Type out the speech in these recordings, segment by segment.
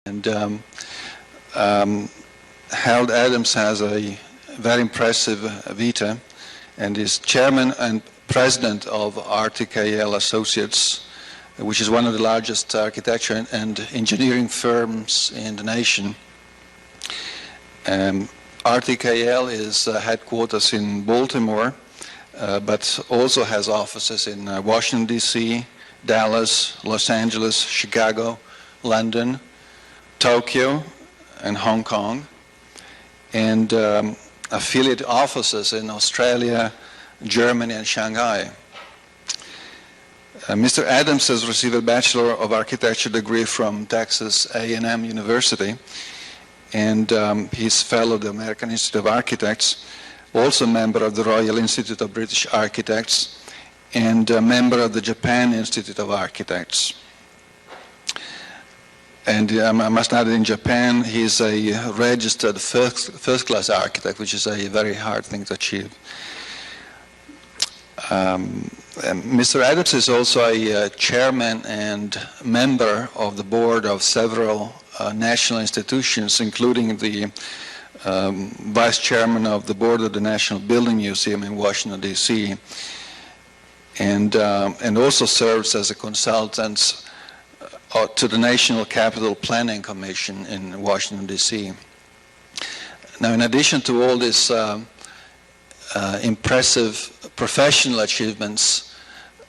And Harold Adams has a very impressive vita and is chairman and president of RTKL Associates, which is one of the largest architecture and engineering firms in the nation. RTKL is headquarters in Baltimore, but also has offices in Washington, D.C., Dallas, Los Angeles, Chicago, London, Tokyo, and Hong Kong, and affiliate offices in Australia, Germany, and Shanghai. Mr. Adams has received a Bachelor of Architecture degree from Texas A&M University, and he's fellow of the American Institute of Architects, also a member of the Royal Institute of British Architects, and a member of the Japan Institute of Architects. And I must add that in Japan, he's a registered first-class architect, which is a very hard thing to achieve. Mr. Adams is also a chairman and member of the board of several national institutions, including the vice chairman of the board of the National Building Museum in Washington, D.C., and also serves as a consultant to the National Capital Planning Commission in Washington, D.C. Now, in addition to all these impressive professional achievements,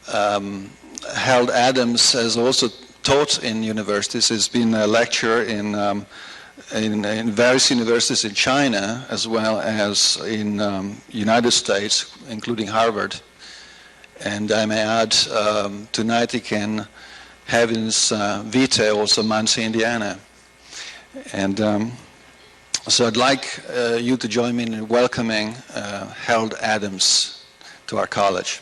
Harold Adams has also taught in universities. He's been a lecturer in various universities in China, as well as in United States, including Harvard. And I may add, tonight he can have in his vitae also Muncie, Indiana. And so I'd like you to join me in welcoming Harold Adams to our college.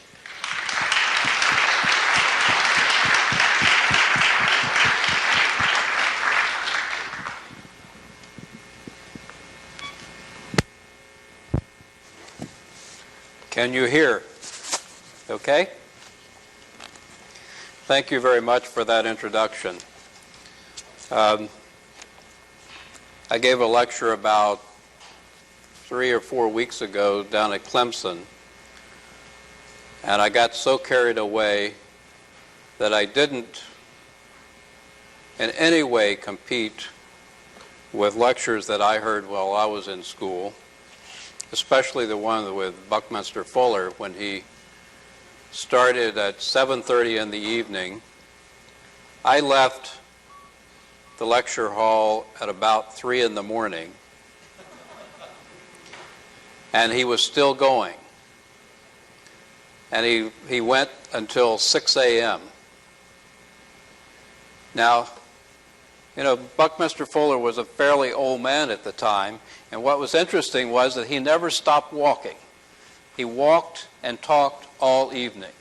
Can you hear? Okay? Thank you very much for that introduction. I gave a lecture about 3 or 4 weeks ago down at Clemson, and I got so carried away that I didn't in any way compete with lectures that I heard while I was in school, especially the one with Buckminster Fuller when he started at 7:30 in the evening. I left the lecture hall at about 3 in the morning, and he was still going. And he went until 6 a.m. Now, you know, Buckminster Fuller was a fairly old man at the time, and what was interesting was that he never stopped walking. He walked and talked all evening.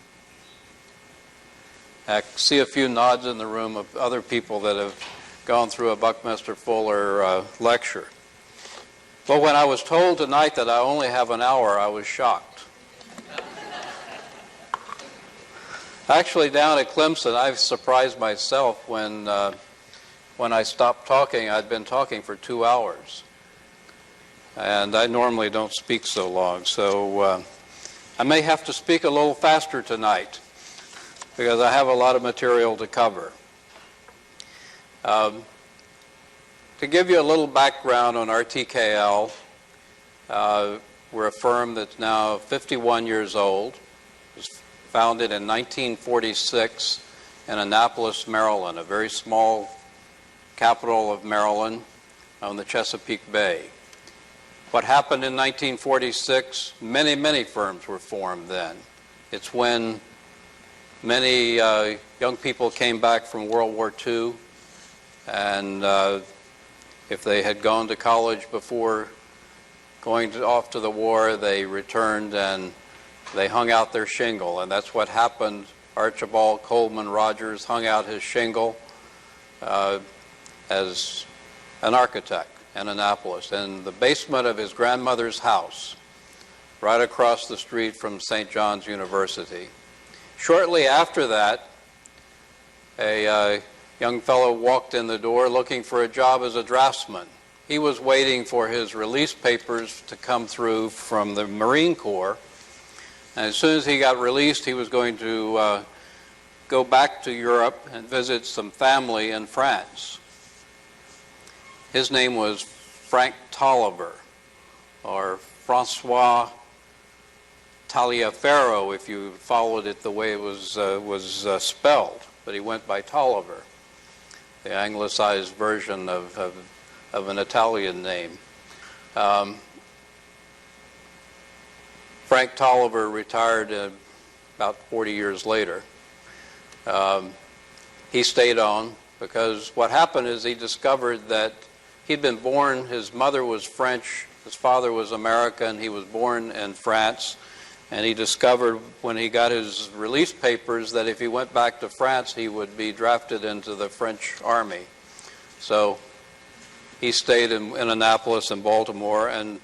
I see a few nods in the room of other people that have gone through a Buckminster Fuller lecture. But when I was told tonight that I only have an hour, I was shocked. Actually, down at Clemson, I've surprised myself when I stopped talking. I'd been talking for 2 hours. And I normally don't speak so long, so I may have to speak a little faster tonight because I have a lot of material to cover. To give you a little background on RTKL, we're a firm that's now 51 years old. It was founded in 1946 in Annapolis, Maryland, a very small capital of Maryland on the Chesapeake Bay. What happened in 1946, many firms were formed then. It's when many young people came back from World War II, and if they had gone to college before going off to the war, they returned and they hung out their shingle, and that's what happened. Archibald Coleman Rogers hung out his shingle as an architect in Annapolis, in the basement of his grandmother's house, right across the street from St. John's University. Shortly after that, a young fellow walked in the door looking for a job as a draftsman. He was waiting for his release papers to come through from the Marine Corps. And as soon as he got released, he was going to go back to Europe and visit some family in France. His name was Frank Tolliver, or Francois Taliaferro, if you followed it the way it was spelled, but he went by Tolliver, the anglicized version of an Italian name. Frank Tolliver retired about 40 years later. He stayed on because what happened is he discovered that he'd been born, his mother was French, his father was American, he was born in France, and he discovered when he got his release papers that if he went back to France, he would be drafted into the French army. So he stayed in Annapolis and Baltimore, and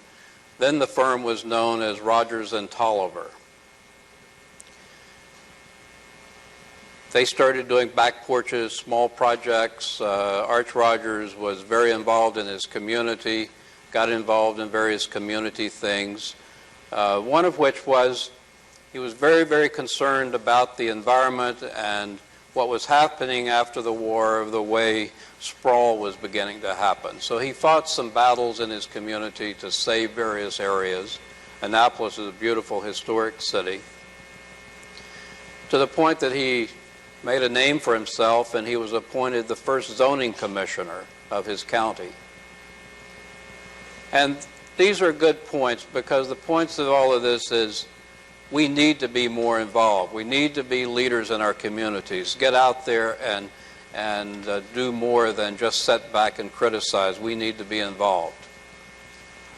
then the firm was known as Rogers and Tolliver. They started doing back porches, small projects. Arch Rogers was very involved in his community, got involved in various community things. One of which was he was very, very concerned about the environment and what was happening after the war, the way sprawl was beginning to happen. So he fought some battles in his community to save various areas. Annapolis is a beautiful historic city, to the point that he made a name for himself, and he was appointed the first zoning commissioner of his county. And these are good points, because the points of all of this is we need to be more involved. We need to be leaders in our communities. Get out there and do more than just sit back and criticize. We need to be involved.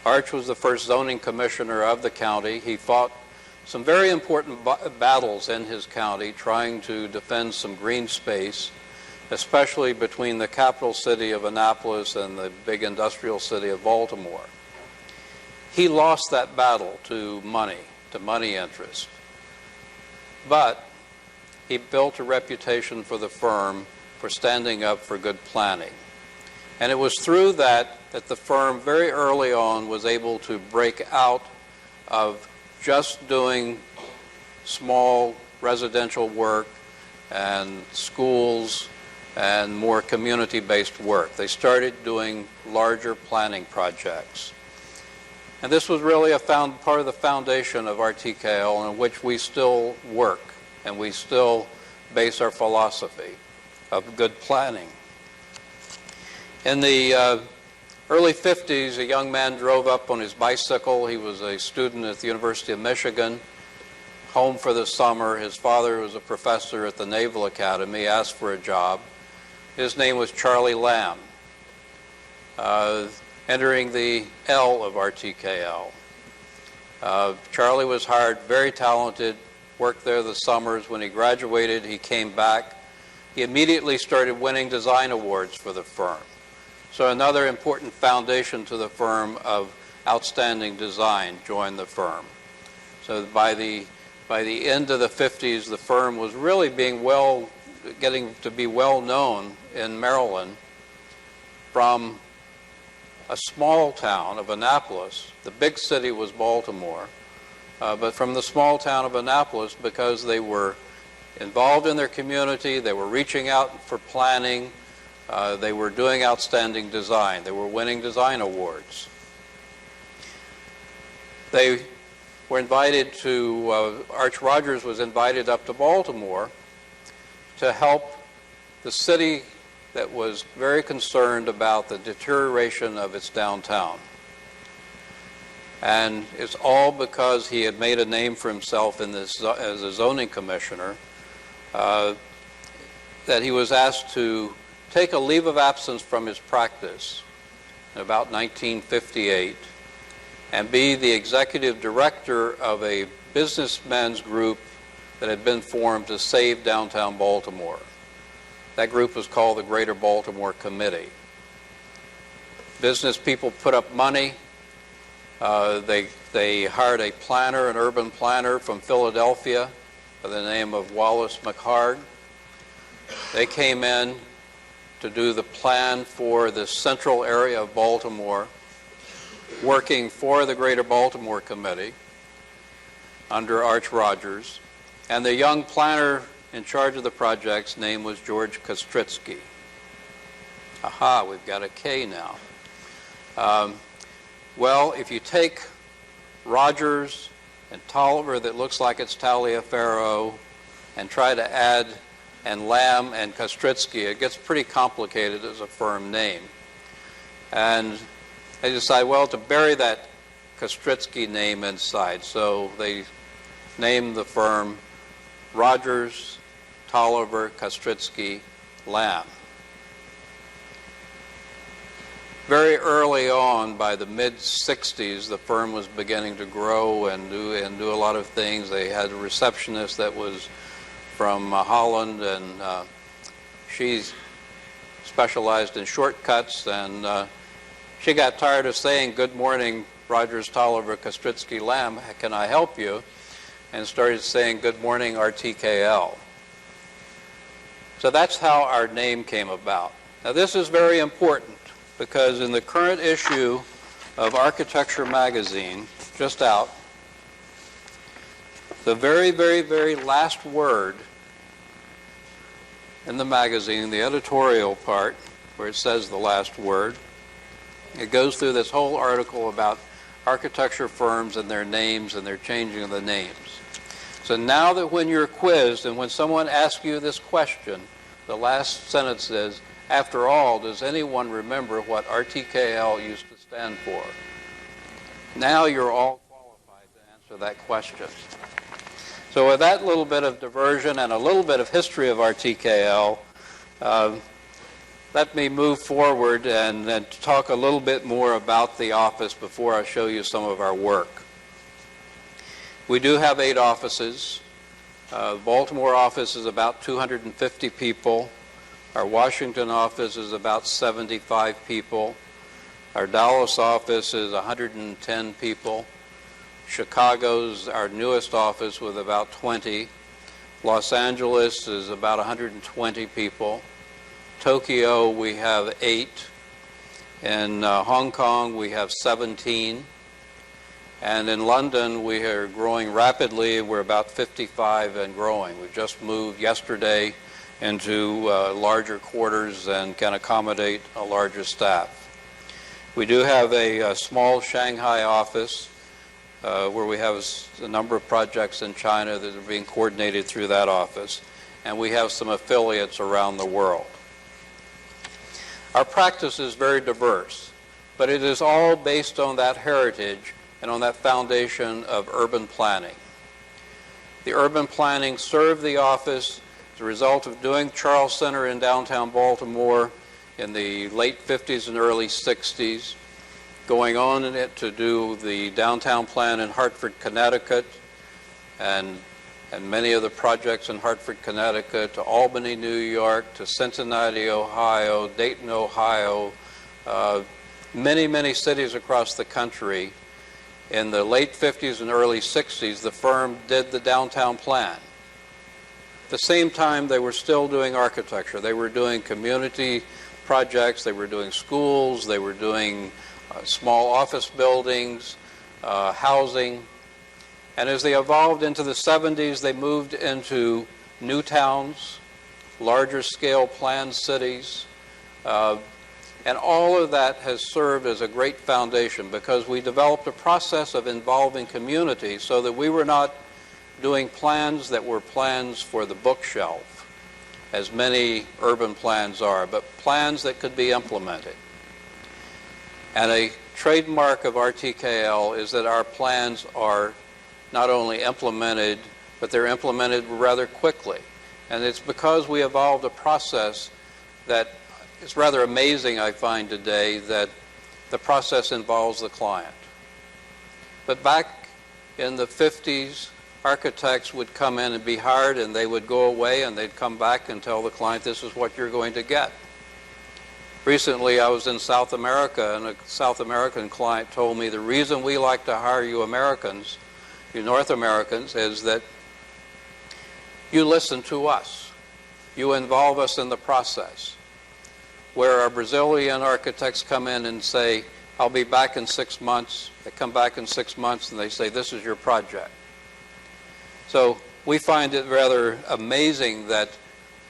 Arch was the first zoning commissioner of the county. He fought some very important battles in his county trying to defend some green space, especially between the capital city of Annapolis and the big industrial city of Baltimore. He lost that battle to money interest. But he built a reputation for the firm for standing up for good planning. And it was through that the firm very early on was able to break out of just doing small residential work and schools and more community-based work. They started doing larger planning projects. And this was really part of the foundation of RTKL, in which we still work and we still base our philosophy of good planning. In the early 50s, a young man drove up on his bicycle. He was a student at the University of Michigan, home for the summer. His father was a professor at the Naval Academy, asked for a job. His name was Charlie Lamb, entering the L of RTKL. Charlie was hired, very talented, worked there the summers. When he graduated, he came back. He immediately started winning design awards for the firm. So another important foundation to the firm of outstanding design joined the firm. So by the end of the 50s, the firm was really getting to be well known in Maryland from a small town of Annapolis. The big city was Baltimore, but from the small town of Annapolis, because they were involved in their community, they were reaching out for planning, they were doing outstanding design, they were winning design awards. They were invited to, Arch Rogers was invited up to Baltimore to help the city that was very concerned about the deterioration of its downtown. And it's all because he had made a name for himself in this, as a zoning commissioner, that he was asked to take a leave of absence from his practice in about 1958 and be the executive director of a businessmen's group that had been formed to save downtown Baltimore. That group was called the Greater Baltimore Committee. Business people put up money. They hired a planner, an urban planner from Philadelphia by the name of Wallace McHarg. They came in to do the plan for the central area of Baltimore, working for the Greater Baltimore Committee under Arch Rogers. And the young planner in charge of the project's name was George Kostritsky. Aha, we've got a K now. Well, if you take Rogers and Tolliver, that looks like it's Taliaferro, and try to add and Lamb and Kostritsky, it gets pretty complicated as a firm name. And they decide, well, to bury that Kostritsky name inside. So they named the firm Rogers, Tolliver, Kostritsky, Lamb. Very early on, by the mid-60s, the firm was beginning to grow and do a lot of things. They had a receptionist that was from Holland, and she specialized in shortcuts, and she got tired of saying, "Good morning, Rogers, Tolliver, Kostritsky, Lamb, can I help you?" and started saying, "Good morning, RTKL." So that's how our name came about. Now this is very important, because in the current issue of Architecture magazine, just out, the very, very, very last word in the magazine, the editorial part, where it says the last word, it goes through this whole article about architecture firms and their names and their changing of the names. So now that when you're quizzed and when someone asks you this question, the last sentence is, "After all, does anyone remember what RTKL used to stand for?" Now you're all qualified to answer that question. So with that little bit of diversion and a little bit of history of RTKL, let me move forward and talk a little bit more about the office before I show you some of our work. We do have 8 offices. The Baltimore office is about 250 people. Our Washington office is about 75 people. Our Dallas office is 110 people. Chicago's our newest office with about 20. Los Angeles is about 120 people. Tokyo, we have 8. In Hong Kong, we have 17. And in London, we are growing rapidly. We're about 55 and growing. We just moved yesterday into larger quarters and can accommodate a larger staff. We do have a small Shanghai office where we have a number of projects in China that are being coordinated through that office, and we have some affiliates around the world. Our practice is very diverse, but it is all based on that heritage and on that foundation of urban planning. The urban planning served the office as a result of doing Charles Center in downtown Baltimore in the late 50s and early 60s, going on in it to do the downtown plan in Hartford, Connecticut, and many of the projects in Hartford, Connecticut, to Albany, New York, to Cincinnati, Ohio, Dayton, Ohio, many, many cities across the country. In the late 50s and early 60s, the firm did the downtown plan. At the same time, they were still doing architecture. They were doing community projects, they were doing schools, they were doing small office buildings, housing. And as they evolved into the 70s, they moved into new towns, larger scale planned cities, and all of that has served as a great foundation because we developed a process of involving communities so that we were not doing plans that were plans for the bookshelf, as many urban plans are, but plans that could be implemented. And a trademark of RTKL is that our plans are not only implemented, but they're implemented rather quickly. And it's because we evolved a process that it's rather amazing, I find today, that the process involves the client. But back in the 50s, architects would come in and be hired, and they would go away, and they'd come back and tell the client, this is what you're going to get. Recently, I was in South America, and a South American client told me the reason we like to hire you Americans, you North Americans, is that you listen to us. You involve us in the process. where our Brazilian architects come in and say, I'll be back in 6 months. They come back in 6 months and they say, this is your project. So we find it rather amazing that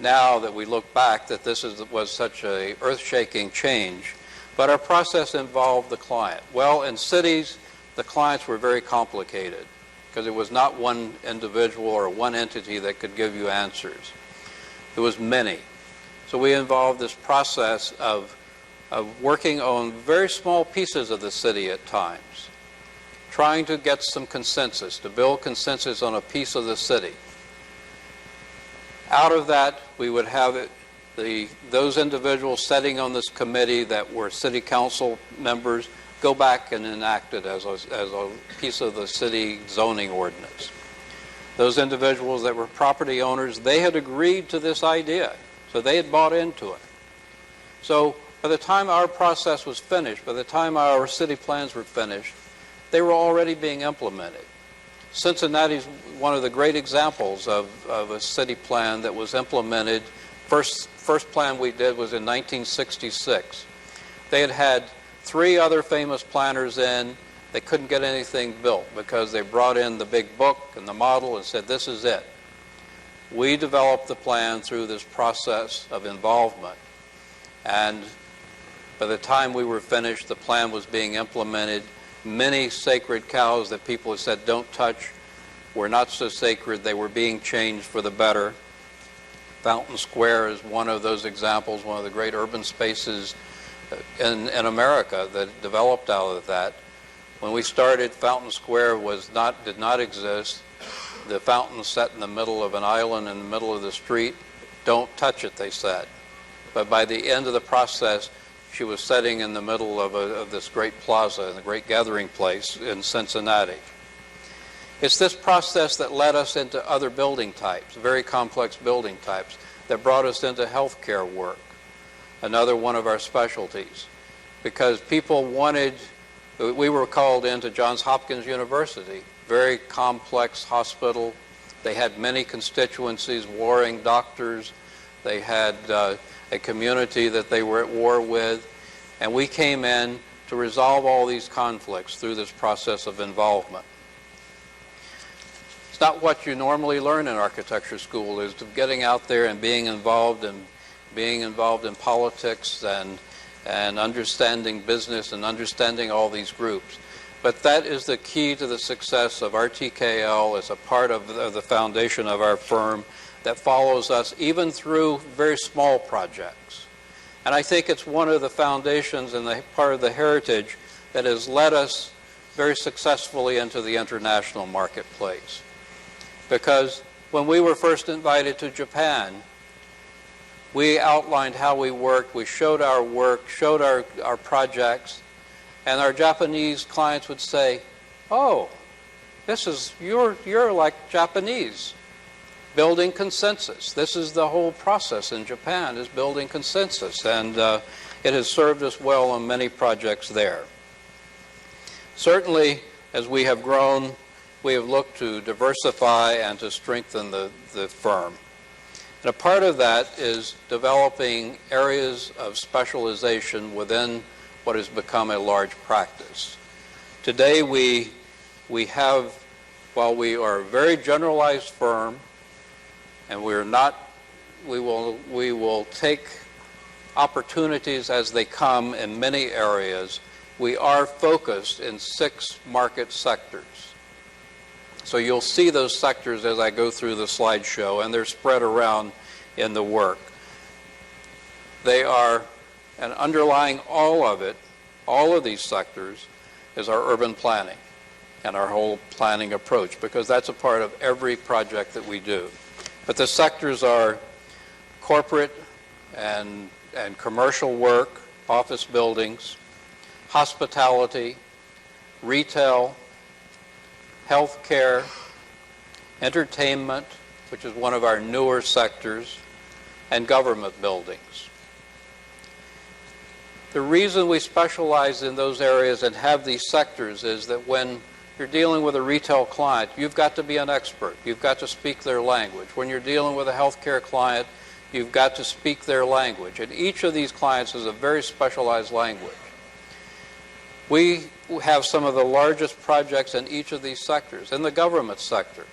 now that we look back that this was such a earth-shaking change. But our process involved the client. Well, in cities, the clients were very complicated because it was not one individual or one entity that could give you answers. It was many. So we involved this process of working on very small pieces of the city at times, trying to get some consensus, to build consensus on a piece of the city. Out of that, we would have those individuals sitting on this committee that were city council members go back and enact it as a piece of the city zoning ordinance. Those individuals that were property owners, they had agreed to this idea, so they had bought into it. So by the time our process was finished, by the time our city plans were finished, they were already being implemented. Cincinnati's one of the great examples of a city plan that was implemented. First plan we did was in 1966. They had had 3 other famous planners in. They couldn't get anything built because they brought in the big book and the model and said, this is it. We developed the plan through this process of involvement. And by the time we were finished, the plan was being implemented. Many sacred cows that people had said don't touch were not so sacred. They were being changed for the better. Fountain Square is one of those examples, one of the great urban spaces in America that developed out of that. When we started, Fountain Square did not exist. The fountain sat in the middle of an island in the middle of the street. Don't touch it, they said. But by the end of the process, she was sitting in the middle of this great plaza, the great gathering place in Cincinnati. It's this process that led us into other building types, very complex building types, that brought us into healthcare work, another one of our specialties. Because people we were called into Johns Hopkins University, very complex hospital. They had many constituencies, warring doctors. They had a community that they were at war with. And we came in to resolve all these conflicts through this process of involvement. It's not what you normally learn in architecture school, is getting out there and being involved in politics and understanding business and understanding all these groups. But that is the key to the success of RTKL as a part of the foundation of our firm that follows us even through very small projects. And I think it's one of the foundations and the part of the heritage that has led us very successfully into the international marketplace. Because when we were first invited to Japan, we outlined how we worked, we showed our work, showed our projects, and our Japanese clients would say, oh, you're like Japanese, building consensus. This is the whole process in Japan, is building consensus, and it has served us well on many projects there. Certainly, as we have grown, we have looked to diversify and to strengthen the firm. And a part of that is developing areas of specialization within what has become a large practice. Today we have, while we are a very generalized firm, and we will take opportunities as they come in many areas, we are focused in 6 market sectors. So you'll see those sectors as I go through the slideshow, and they're spread around in the work. They are, and underlying all of these sectors, is our urban planning and our whole planning approach, because that's a part of every project that we do. But the sectors are corporate and commercial work, office buildings, hospitality, retail, healthcare, entertainment, which is one of our newer sectors, and government buildings. The reason we specialize in those areas and have these sectors is that when you're dealing with a retail client, you've got to be an expert. You've got to speak their language. When you're dealing with a healthcare client, you've got to speak their language. And each of these clients is a very specialized language. We have some of the largest projects in each of these sectors, in the government sector.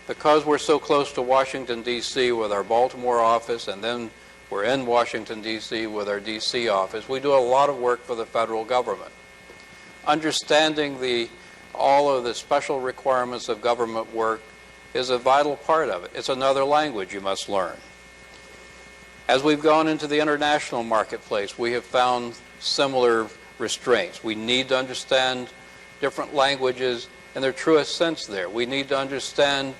Because we're so close to Washington, D.C. with our Baltimore office, and then we're in Washington, D.C. with our D.C. office, we do a lot of work for the federal government. Understanding all of the special requirements of government work is a vital part of it. It's another language you must learn. As we've gone into the international marketplace, we have found similar restraints. We need to understand different languages in their truest sense there. We need to understand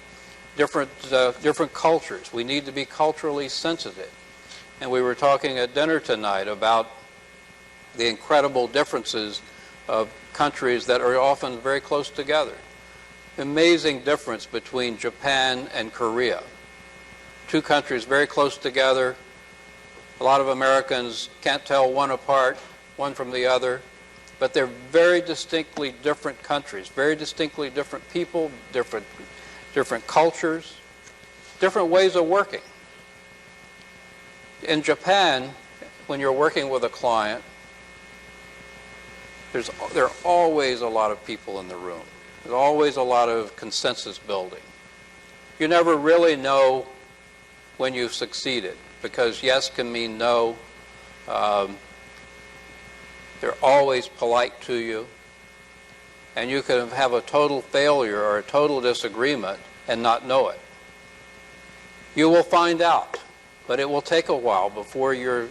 different cultures. We need to be culturally sensitive. And we were talking at dinner tonight about the incredible differences of countries that are often very close together. Amazing difference between Japan and Korea. Two countries very close together. A lot of Americans can't tell one from the other, but they're very distinctly different countries, very distinctly different people, different cultures, different ways of working. In Japan, when you're working with a client, there are always a lot of people in the room. There's always a lot of consensus building. You never really know when you've succeeded, because yes can mean no. They're always polite to you. And you can have a total failure or a total disagreement and not know it. You will find out, but it will take a while before you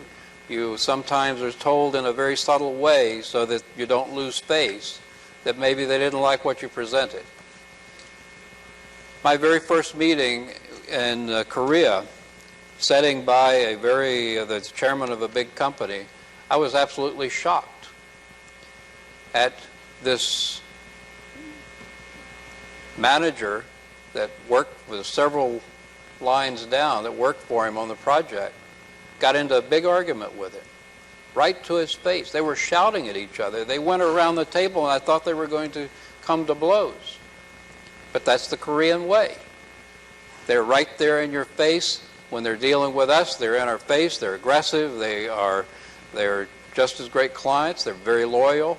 sometimes are told in a very subtle way so that you don't lose face that maybe they didn't like what you presented. My very first meeting in Korea, sitting by the chairman of a big company, I was absolutely shocked at this manager that worked with several lines down that worked for him on the project, got into a big argument with him, right to his face. They were shouting at each other. They went around the table, and I thought they were going to come to blows. But that's the Korean way. They're right there in your face. When they're dealing with us, they're in our face. They're aggressive. They're just as great clients. They're very loyal,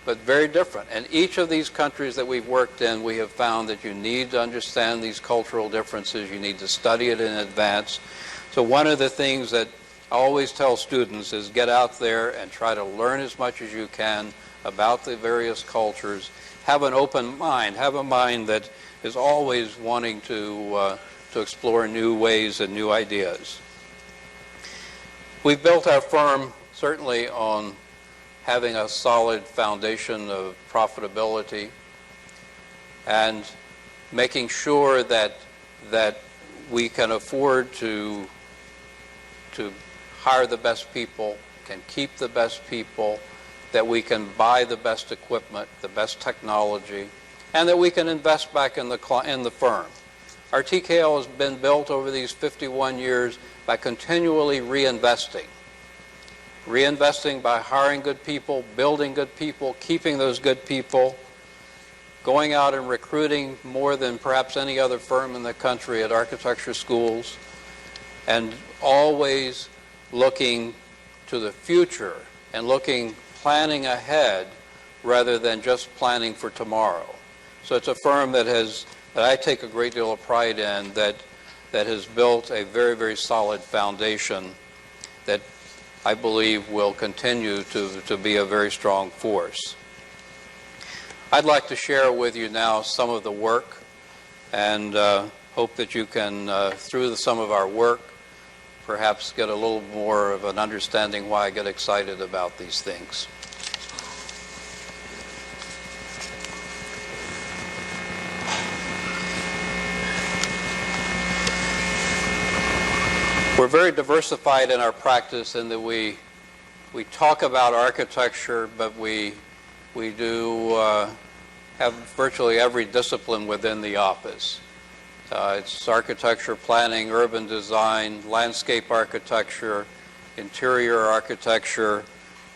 but very different. And each of these countries that we've worked in, we have found that you need to understand these cultural differences. You need to study it in advance. So one of the things that I always tell students is get out there and try to learn as much as you can about the various cultures. Have an open mind. Have a mind that is always wanting to explore new ways and new ideas. We've built our firm certainly on having a solid foundation of profitability and making sure that we can afford to hire the best people, can keep the best people, that we can buy the best equipment, the best technology, and that we can invest back in the firm. RTKL has been built over these 51 years by continually reinvesting. Reinvesting by hiring good people, building good people, keeping those good people, going out and recruiting more than perhaps any other firm in the country at architecture schools, and always looking to the future and planning ahead rather than just planning for tomorrow. So it's a firm that I take a great deal of pride in, that has built a very, very solid foundation that I believe will continue to be a very strong force. I'd like to share with you now some of the work, and hope that you can, through some of our work, perhaps get a little more of an understanding why I get excited about these things. We're very diversified in our practice in that we talk about architecture, but we do have virtually every discipline within the office. It's architecture, planning, urban design, landscape architecture, interior architecture,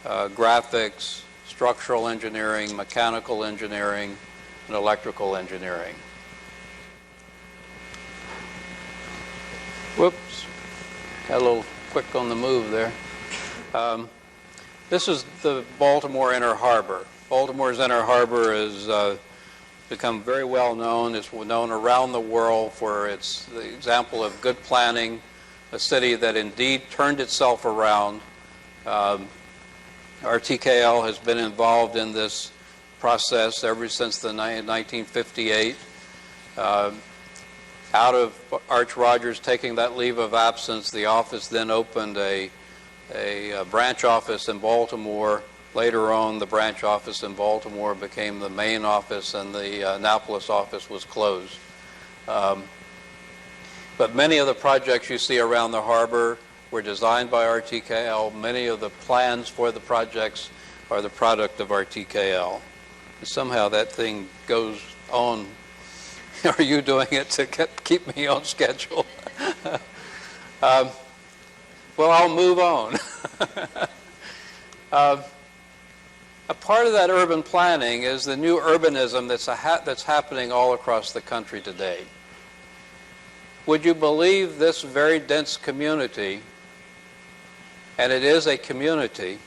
graphics, structural engineering, mechanical engineering, and electrical engineering. Whoops. Got a little quick on the move there. This is the Baltimore Inner Harbor. Baltimore's Inner Harbor has become very well known. It's known around the world for its the example of good planning, a city that indeed turned itself around. RTKL has been involved in this process ever since the 1958. Out of Arch Rogers taking that leave of absence, the office then opened a branch office in Baltimore. Later on, the branch office in Baltimore became the main office, and the Annapolis office was closed. But many of the projects you see around the harbor were designed by RTKL. Many of the plans for the projects are the product of RTKL. And somehow that thing goes on. Are you doing it to keep me on schedule? Well, I'll move on. A part of that urban planning is the new urbanism that's happening all across the country today. Would you believe this very dense community, and it is a community,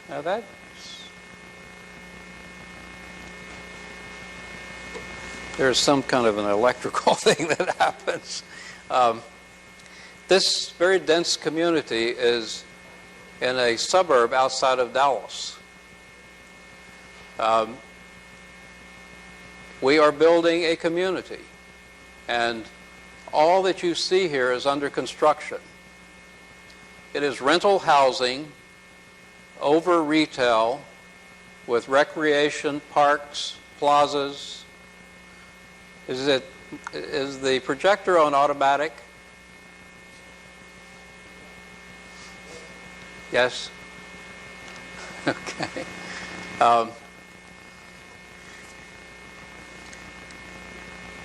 now there's some kind of an electrical thing that happens. This very dense community is in a suburb outside of Dallas. We are building a community, and all that you see here is under construction. It is rental housing over retail with recreation, parks, plazas. Is the projector on automatic? Yes? Okay.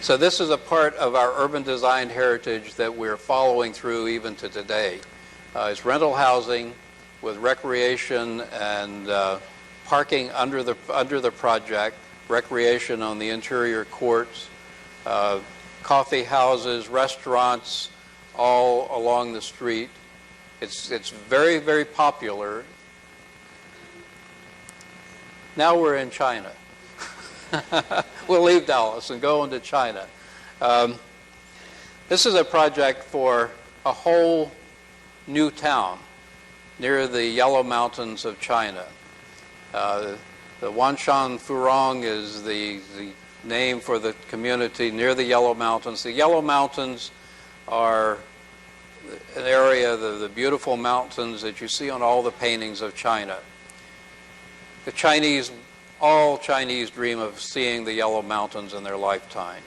So this is a part of our urban design heritage that we're following through even to today. It's rental housing with recreation and parking under the project, recreation on the interior courts, coffee houses, restaurants, all along the street. It's very, very popular. Now we're in China. We'll leave Dallas and go into China. This is a project for a whole new town near the Yellow Mountains of China. The Wanshan Furong is the name for the community near the Yellow Mountains. The Yellow Mountains are an area, the beautiful mountains that you see on all the paintings of China. All Chinese dream of seeing the Yellow Mountains in their lifetime.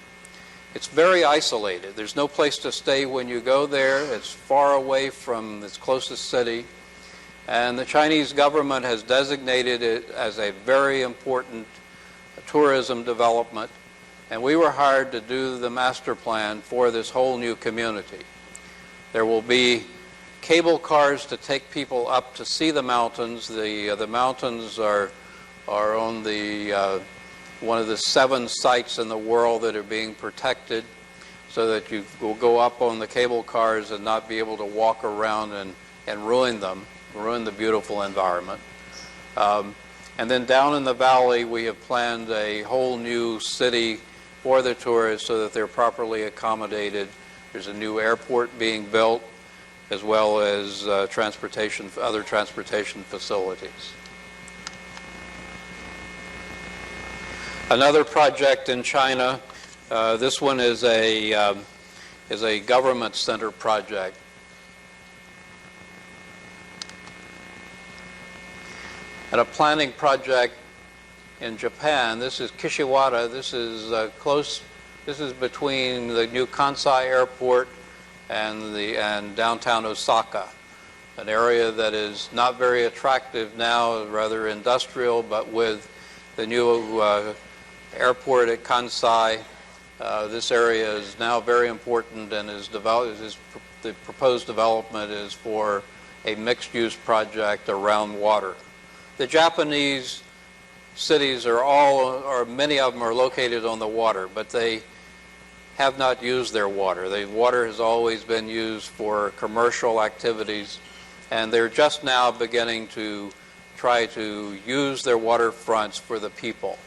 It's very isolated. There's no place to stay when you go there. It's far away from its closest city. And the Chinese government has designated it as a very important tourism development. And we were hired to do the master plan for this whole new community. There will be cable cars to take people up to see the mountains. The mountains are on the one of the 7 sites in the world that are being protected, so that you will go up on the cable cars and not be able to walk around and ruin the beautiful environment. And then down in the valley, we have planned a whole new city for the tourists so that they're properly accommodated. There's a new airport being built, as well as other transportation facilities. Another project in China, this one is a government center project. And a planning project in Japan. This is Kishiwada. This is This is between the new Kansai Airport and downtown Osaka, an area that is not very attractive now, rather industrial, but with the new airport at Kansai, this area is now very important, and the proposed development is for a mixed-use project around water. The Japanese cities many of them are located on the water, but they have not used their water. The water has always been used for commercial activities, and they're just now beginning to try to use their waterfronts for the people.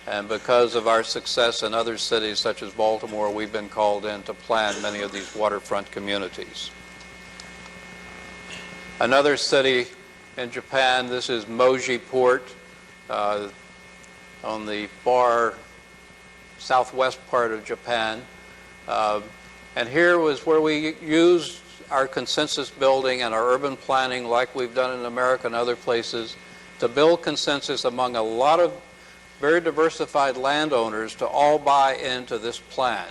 And because of our success in other cities such as Baltimore, we've been called in to plan many of these waterfront communities. Another city in Japan, this is Moji Port, on the far southwest part of Japan. And here was where we used our consensus building and our urban planning, like we've done in America and other places, to build consensus among a lot of very diversified landowners to all buy into this plan.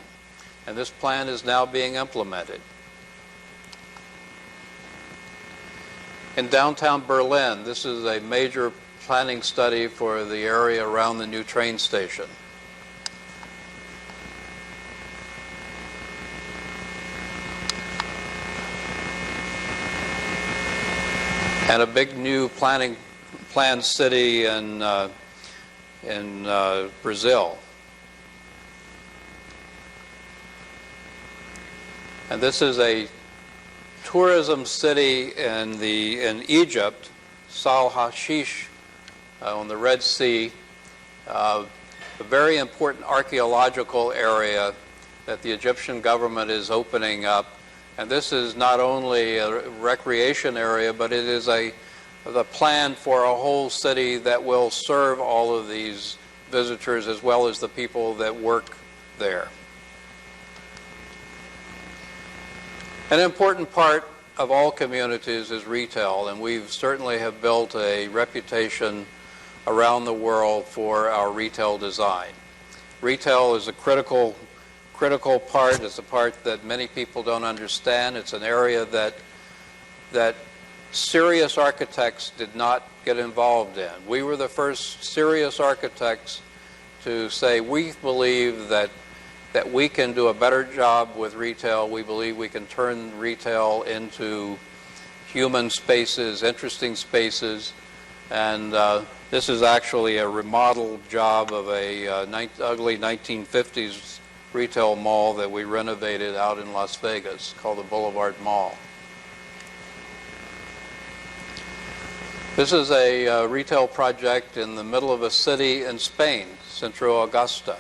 And this plan is now being implemented. In downtown Berlin, this is a major planning study for the area around the new train station. And a big new planned city in Brazil. And this is a tourism city in Egypt, Sal Hashish, on the Red Sea, a very important archaeological area that the Egyptian government is opening up. And this is not only a recreation area, but it is the plan for a whole city that will serve all of these visitors as well as the people that work there. An important part of all communities is retail, and we certainly have built a reputation around the world for our retail design. Retail is a critical part. It's a part that many people don't understand. It's an area that serious architects did not get involved in. We were the first serious architects to say we believe that we can do a better job with retail. We believe we can turn retail into human spaces, interesting spaces, and this is actually a remodeled job of a ugly 1950s retail mall that we renovated out in Las Vegas called the Boulevard Mall. This is a retail project in the middle of a city in Spain, Centro Augusta.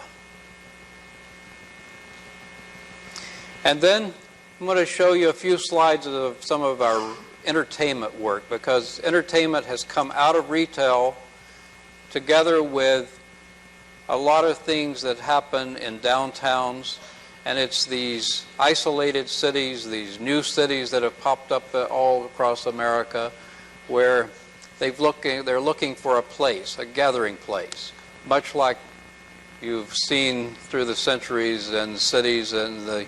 And then I'm going to show you a few slides of some of our entertainment work, because entertainment has come out of retail together with a lot of things that happen in downtowns, and it's these isolated cities, these new cities that have popped up all across America, where they're looking for a place, a gathering place, much like you've seen through the centuries in cities and that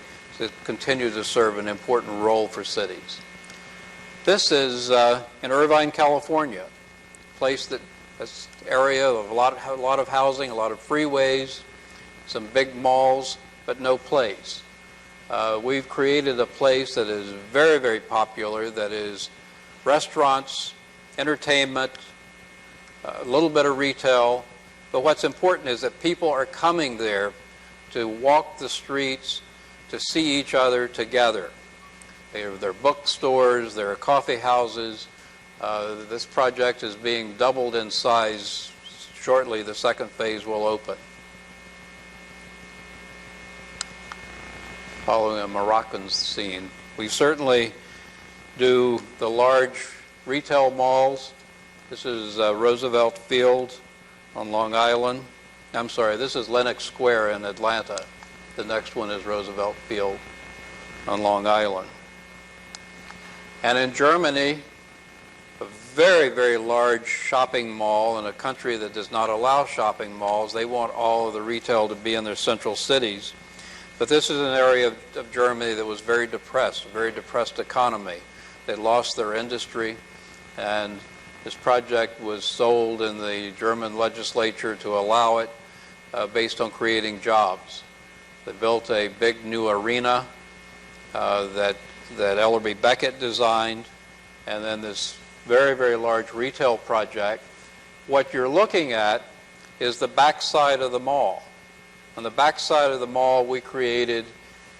continue to serve an important role for cities. This is in Irvine, California, a place that's area of a lot of housing, a lot of freeways, some big malls, but no place. We've created a place that is very, very popular, that is restaurants, entertainment, a little bit of retail, but what's important is that people are coming there to walk the streets, to see each other together. There are bookstores, there are coffee houses. This project is being doubled in size. Shortly, the second phase will open. Following a Moroccan scene. We certainly do the large retail malls. This is Roosevelt Field on Long Island. I'm sorry, this is Lenox Square in Atlanta. The next one is Roosevelt Field on Long Island. And in Germany, a very, very large shopping mall in a country that does not allow shopping malls. They want all of the retail to be in their central cities. But this is an area of Germany that was very depressed, a very depressed economy. They lost their industry, and this project was sold in the German legislature to allow it based on creating jobs. They built a big new arena that Ellerby Beckett designed, and then this very, very large retail project. What you're looking at is the backside of the mall. On the back side of the mall, we created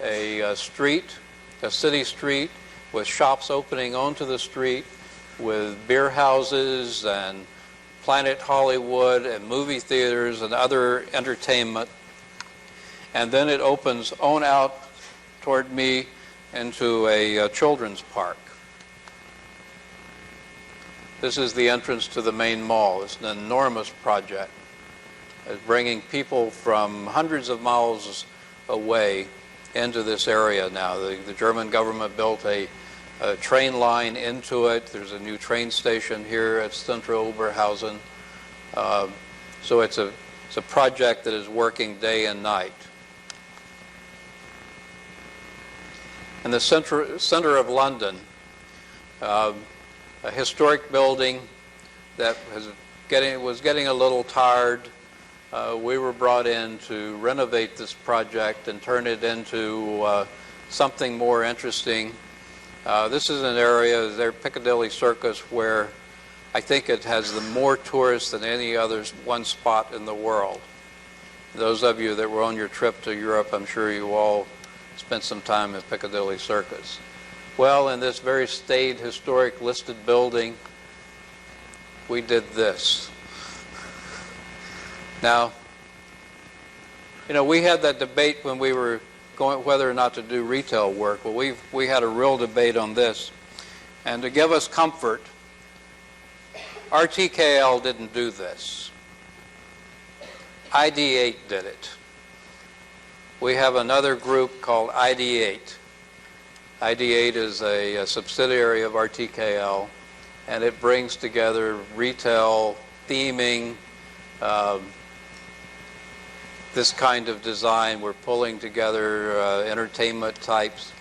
a city street with shops opening onto the street, with beer houses and Planet Hollywood and movie theaters and other entertainment. And then it opens on out toward me into a children's park. This is the entrance to the main mall. It's an enormous project. It's bringing people from hundreds of miles away into this area now. The German government built a train line into it. There's a new train station here at Central Oberhausen. So it's a project that is working day and night. In the center of London, a historic building that was getting a little tired. We were brought in to renovate this project and turn it into something more interesting. This is an area, their Piccadilly Circus, where I think it has the more tourists than any other one spot in the world. Those of you that were on your trip to Europe, I'm sure you all spent some time at Piccadilly Circus. Well, in this very staid, historic, listed building, we did this. Now, you know, we had that debate when we were going whether or not to do retail work. Well, we had a real debate on this. And to give us comfort, RTKL didn't do this. ID8 did it. We have another group called ID8. ID8 is a subsidiary of RTKL, and it brings together retail, theming, this kind of design. We're pulling together entertainment types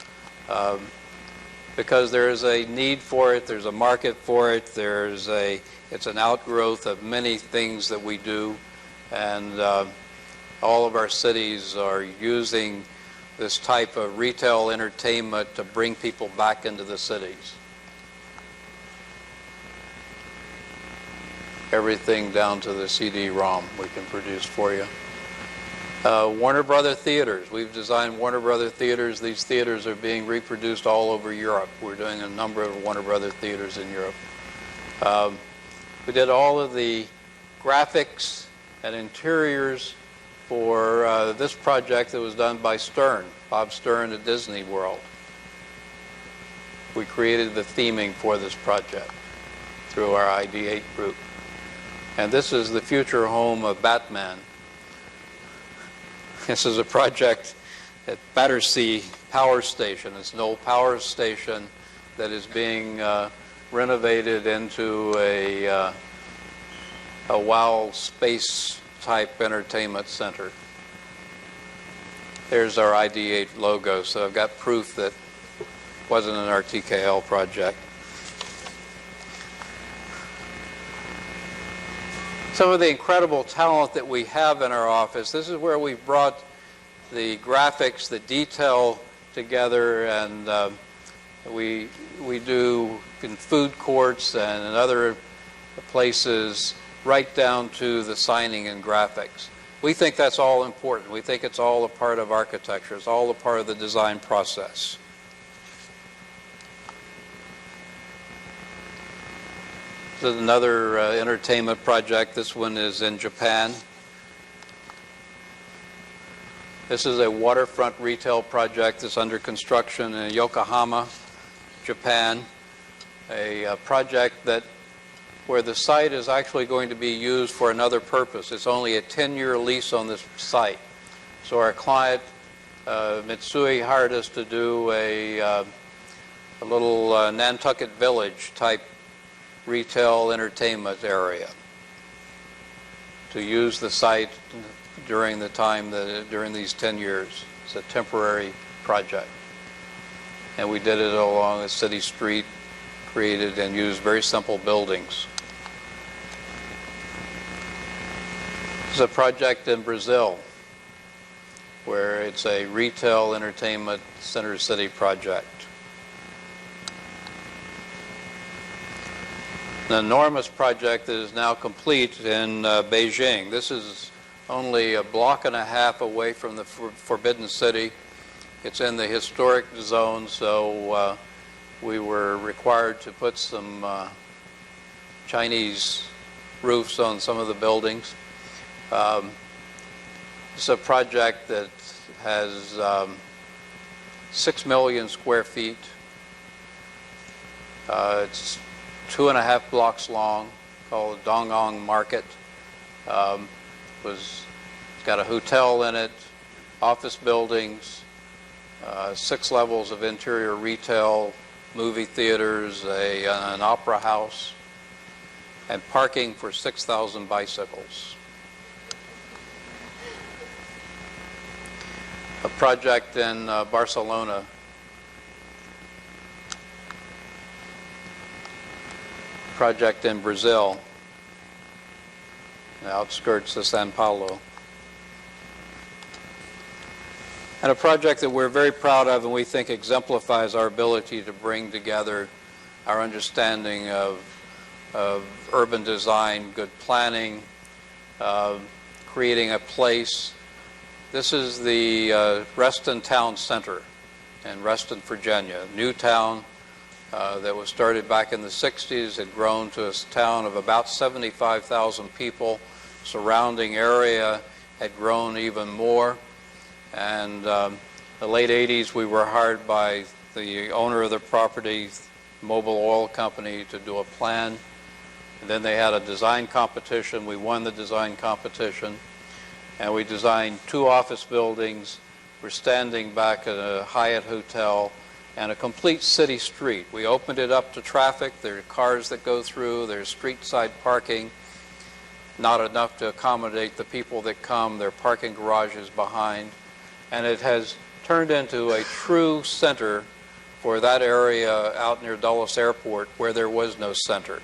because there is a need for it, there's a market for it, it's an outgrowth of many things that we do, and all of our cities are using this type of retail entertainment to bring people back into the cities. Everything down to the CD-ROM we can produce for you. Warner Brother Theaters. We've designed Warner Brother Theaters. These theaters are being reproduced all over Europe. We're doing a number of Warner Brother Theaters in Europe. We did all of the graphics and interiors for this project that was done by Bob Stern at Disney World. We created the theming for this project through our ID8 group. And this is the future home of Batman. This is a project at Battersea Power Station. It's an old power station that is being renovated into a wild space type entertainment center. There's our ID8 logo, so I've got proof that it wasn't an RTKL project. Some of the incredible talent that we have in our office, this is where we've brought the graphics, the detail together, and we do in food courts and in other places right down to the signing and graphics. We think that's all important. We think it's all a part of architecture. It's all a part of the design process. This is another entertainment project. This one is in Japan. This is a waterfront retail project that's under construction in Yokohama, Japan. A project where the site is actually going to be used for another purpose. It's only a 10-year lease on this site. So our client, Mitsui, hired us to do a little Nantucket Village type retail entertainment area to use the site during the time during these 10 years. It's a temporary project. And we did it along a city street, created and used very simple buildings. This is a project in Brazil where it's a retail entertainment center city project. An enormous project that is now complete in Beijing. This is only a block and a half away from the Forbidden City. It's in the historic zone, so we were required to put some Chinese roofs on some of the buildings. It's a project that has 6 million square feet. It's 2.5 blocks long, called Dongong Market. It's got a hotel in it, office buildings, 6 levels of interior retail, movie theaters, an opera house, and parking for 6,000 bicycles. A project in Barcelona. Project in Brazil, the outskirts of Sao Paulo. And a project that we're very proud of and we think exemplifies our ability to bring together our understanding of urban design, good planning, creating a place. This is the Reston Town Center in Reston, Virginia, a new town that was started back in the 60s. Had grown to a town of about 75,000 people. Surrounding area had grown even more. And in the late 80s, we were hired by the owner of the property, Mobil Oil Company, to do a plan. And then they had a design competition. We won the design competition. And we designed 2 office buildings. We're standing back at a Hyatt hotel and a complete city street. We opened it up to traffic. There are cars that go through. There's street side parking. Not enough to accommodate the people that come. There are parking garages behind. And it has turned into a true center for that area out near Dulles Airport where there was no center.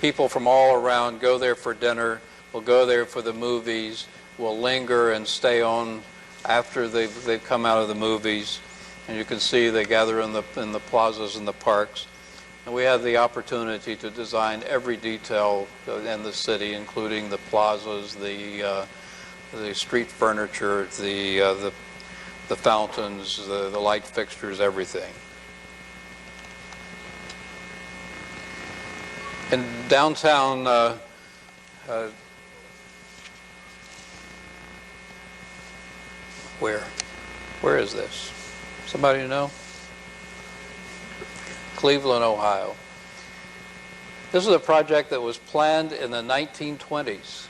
People from all around go there for dinner, will go there for the movies, will linger and stay on after they've come out of the movies. And you can see they gather in the plazas and the parks. And we have the opportunity to design every detail in the city, including the plazas, the street furniture, the fountains, the light fixtures, everything. In downtown where is this? Somebody know? Cleveland, Ohio. This is a project that was planned in the 1920s,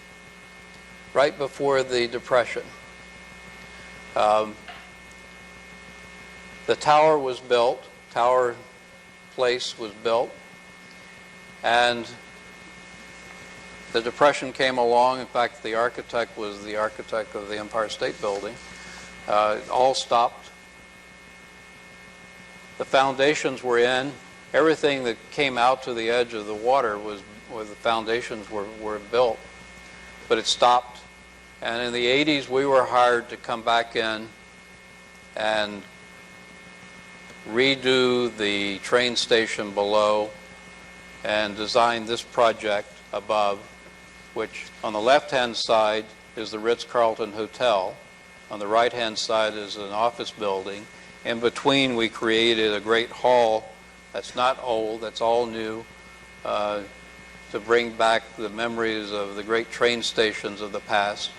right before the Depression. The tower was built, Tower Place was built, and the Depression came along. In fact, the architect was the architect of the Empire State Building. It all stopped. The foundations were in. Everything that came out to the edge of the water was where the foundations were built. But it stopped. And in the 80s, we were hired to come back in and redo the train station below and design this project above, which on the left-hand side is the Ritz-Carlton Hotel. On the right-hand side is an office building. In between, we created a great hall that's not old, that's all new, to bring back the memories of the great train stations of the past.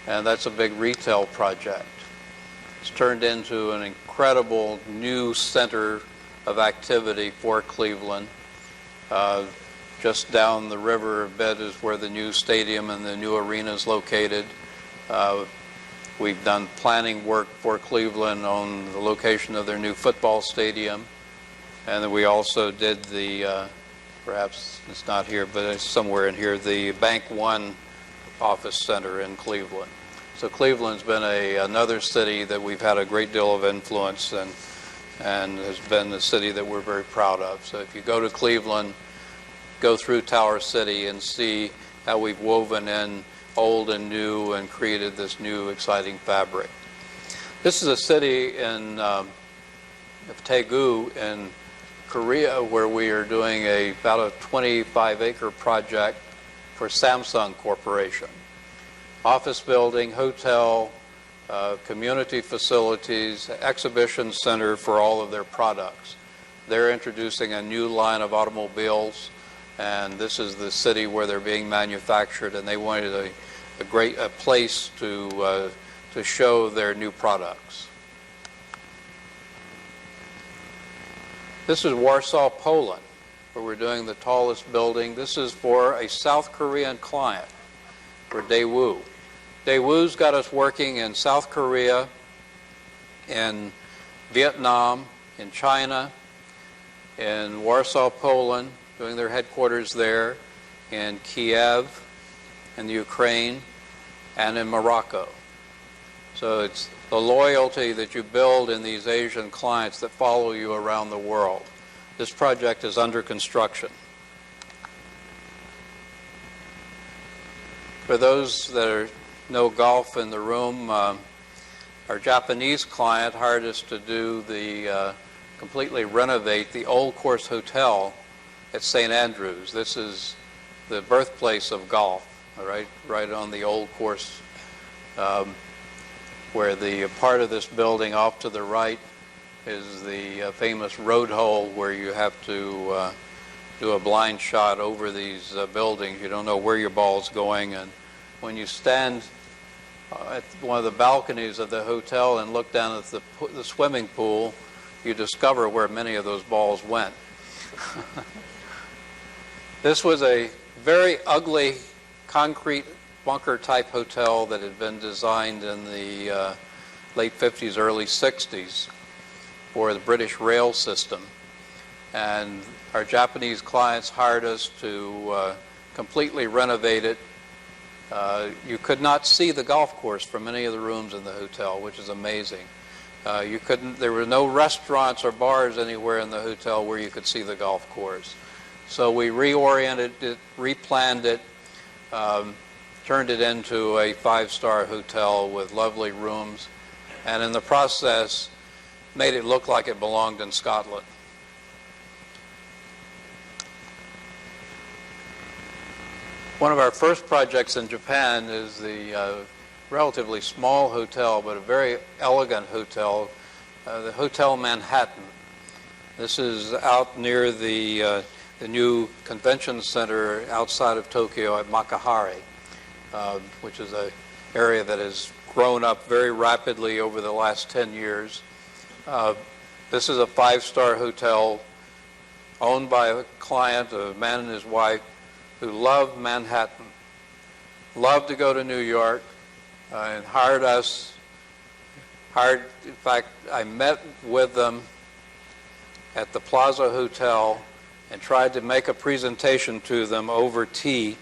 And that's a big retail project. It's turned into an incredible new center of activity for Cleveland. Just down the river a bit is where the new stadium and the new arena is located. We've done planning work for Cleveland on the location of their new football stadium. And then we also did the, perhaps it's not here, but it's somewhere in here, the Bank One office center in Cleveland. So Cleveland's been another city that we've had a great deal of influence and has been a city that we're very proud of. So if you go to Cleveland, go through Tower City and see how we've woven in old and new and created this new exciting fabric. This is a city in Daegu in Korea where we are doing about a 25-acre project for Samsung Corporation. office building, hotel, community facilities, exhibition center for all of their products. They're introducing a new line of automobiles, and this is the city where they're being manufactured, and they wanted a place to show their new products. This is Warsaw, Poland, where we're doing the tallest building. This is for a South Korean client, for Daewoo. Daewoo's got us working in South Korea, in Vietnam, in China, in Warsaw, Poland, doing their headquarters there, in Kiev, in the Ukraine, and in Morocco. So it's the loyalty that you build in these Asian clients that follow you around the world. This project is under construction. For those that know golf in the room, our Japanese client hired us to do completely renovate the Old Course Hotel at St. Andrews. This is the birthplace of golf, right on the Old Course, where the part of this building off to the right is the famous road hole where you have to do a blind shot over these buildings. You don't know where your ball's going, and when you stand at one of the balconies of the hotel and look down at the swimming pool, you discover where many of those balls went. This was a very ugly concrete bunker type hotel that had been designed in the late 50s, early 60s for the British rail system. And our Japanese clients hired us to completely renovate it. You could not see the golf course from any of the rooms in the hotel, which is amazing. There were no restaurants or bars anywhere in the hotel where you could see the golf course. So we reoriented it, replanned it, turned it into a 5-star hotel with lovely rooms, and in the process made it look like it belonged in Scotland. One of our first projects in Japan is the relatively small hotel, but a very elegant hotel, the Hotel Manhattan. This is out near the new convention center outside of Tokyo at Makahari, which is an area that has grown up very rapidly over the last 10 years. This is a 5-star hotel owned by a client, a man and his wife, who loved Manhattan, loved to go to New York, and hired us. In fact, I met with them at the Plaza Hotel and tried to make a presentation to them over tea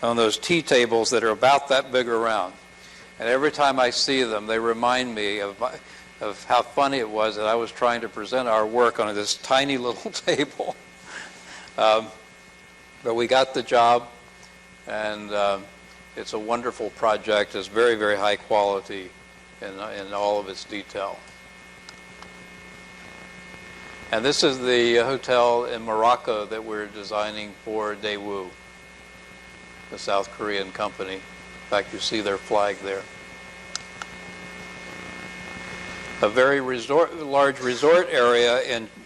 on those tea tables that are about that big around. And every time I see them, they remind me of how funny it was that I was trying to present our work on this tiny little table. But we got the job, and it's a wonderful project. It's very, very high quality in all of its detail. And this is the hotel in Morocco that we're designing for Daewoo, the South Korean company. In fact, you see their flag there. A very large resort area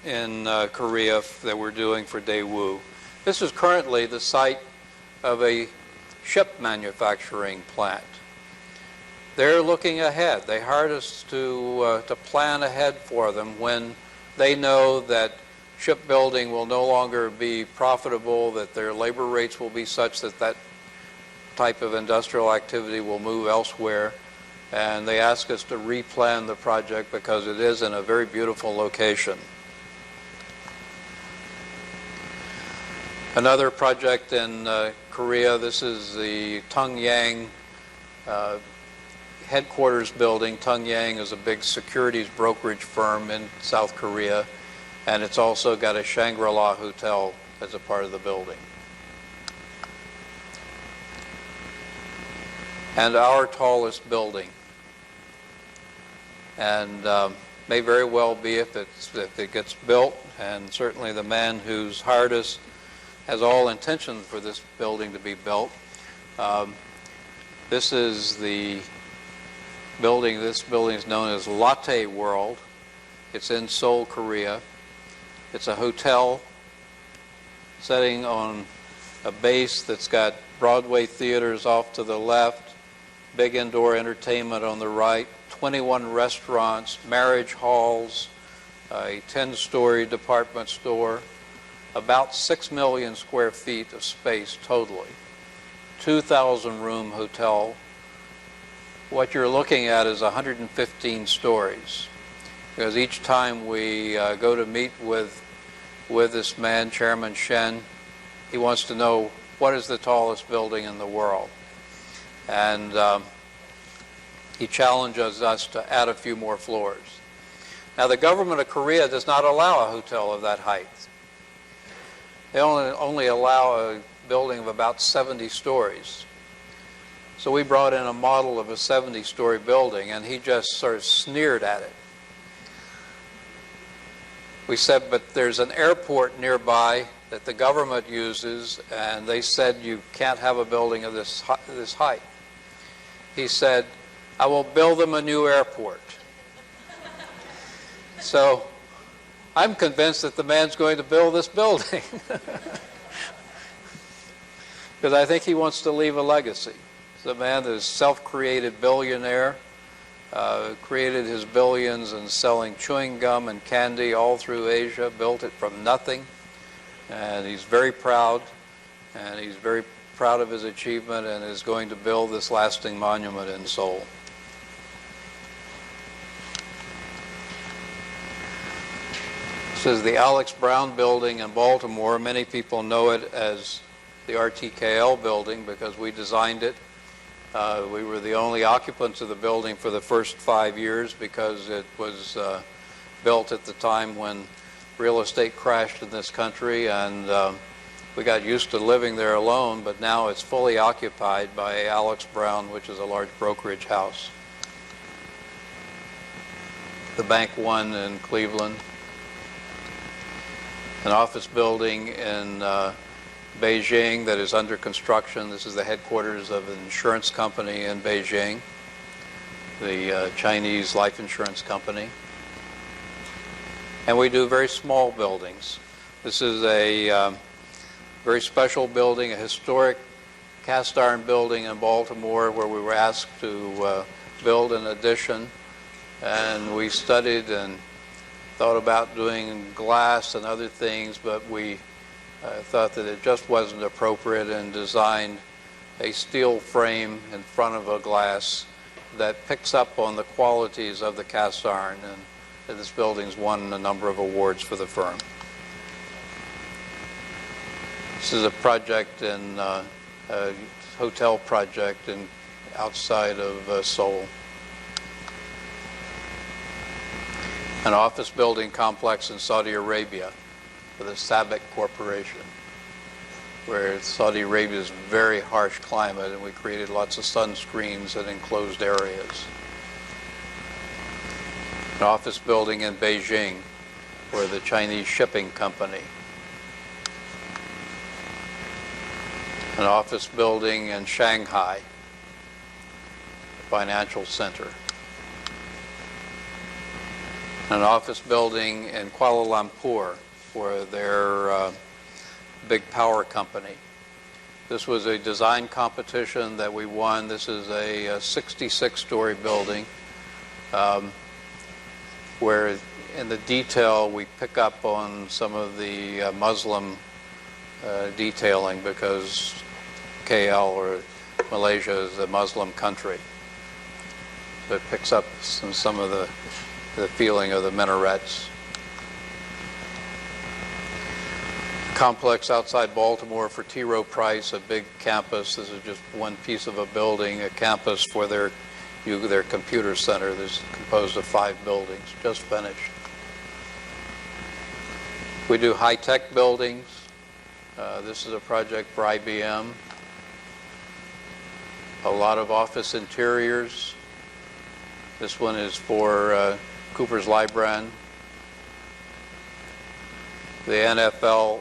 in Korea that we're doing for Daewoo. This is currently the site of a ship manufacturing plant. They're looking ahead. They hired us to plan ahead for them when they know that shipbuilding will no longer be profitable, that their labor rates will be such that that type of industrial activity will move elsewhere. And they ask us to replan the project because it is in a very beautiful location. Another project in Korea, this is the Tungyang headquarters building. Tungyang is a big securities brokerage firm in South Korea, and it's also got a Shangri-La hotel as a part of the building. And our tallest building. And may very well be if it gets built, and certainly the man who's hired us has all intention for this building to be built. This is the building. This building is known as Lotte World. It's in Seoul, Korea. It's a hotel setting on a base that's got Broadway theaters off to the left, big indoor entertainment on the right, 21 restaurants, marriage halls, a 10-story department store, about 6 million square feet of space totally, 2,000-room hotel. What you're looking at is 115 stories, because each time we go to meet with this man, Chairman Shen, he wants to know what is the tallest building in the world. And he challenges us to add a few more floors. Now, the government of Korea does not allow a hotel of that height. They only allow a building of about 70 stories. So we brought in a model of a 70-story building, and he just sort of sneered at it. We said, but there's an airport nearby that the government uses, and they said you can't have a building of this height. He said, I will build them a new airport. So I'm convinced that the man's going to build this building because I think he wants to leave a legacy. He's a man that is self-created billionaire, created his billions in selling chewing gum and candy all through Asia, built it from nothing, and he's very proud, and he's very proud of his achievement and is going to build this lasting monument in Seoul. This is the Alex Brown building in Baltimore. Many people know it as the RTKL building because we designed it. We were the only occupants of the building for the first 5 years because it was built at the time when real estate crashed in this country, and we got used to living there alone, but now it's fully occupied by Alex Brown, which is a large brokerage house. The Bank One in Cleveland. An office building in Beijing that is under construction. This is the headquarters of an insurance company in Beijing, the Chinese life insurance company. And we do very small buildings. This is a very special building, a historic cast iron building in Baltimore where we were asked to build an addition. And we studied and thought about doing glass and other things, but we thought that it just wasn't appropriate and designed a steel frame in front of a glass that picks up on the qualities of the cast iron, and this building's won a number of awards for the firm. This is a project in a hotel project outside of Seoul. An office building complex in Saudi Arabia for the SABIC Corporation, where Saudi Arabia's very harsh climate, and we created lots of sunscreens and enclosed areas. An office building in Beijing for the Chinese shipping company. An office building in Shanghai, a financial center. An office building in Kuala Lumpur for their big power company. This was a design competition that we won. This is a 66-story building where in the detail we pick up on some of the Muslim detailing because KL or Malaysia is a Muslim country. So it picks up some of the feeling of the minarets. Complex outside Baltimore for T. Rowe Price, a big campus. This is just one piece of a building, a campus for their computer center. This is composed of 5 buildings, just finished. We do high-tech buildings. This is a project for IBM. A lot of office interiors. This one is for Cooper's Lybrand. The NFL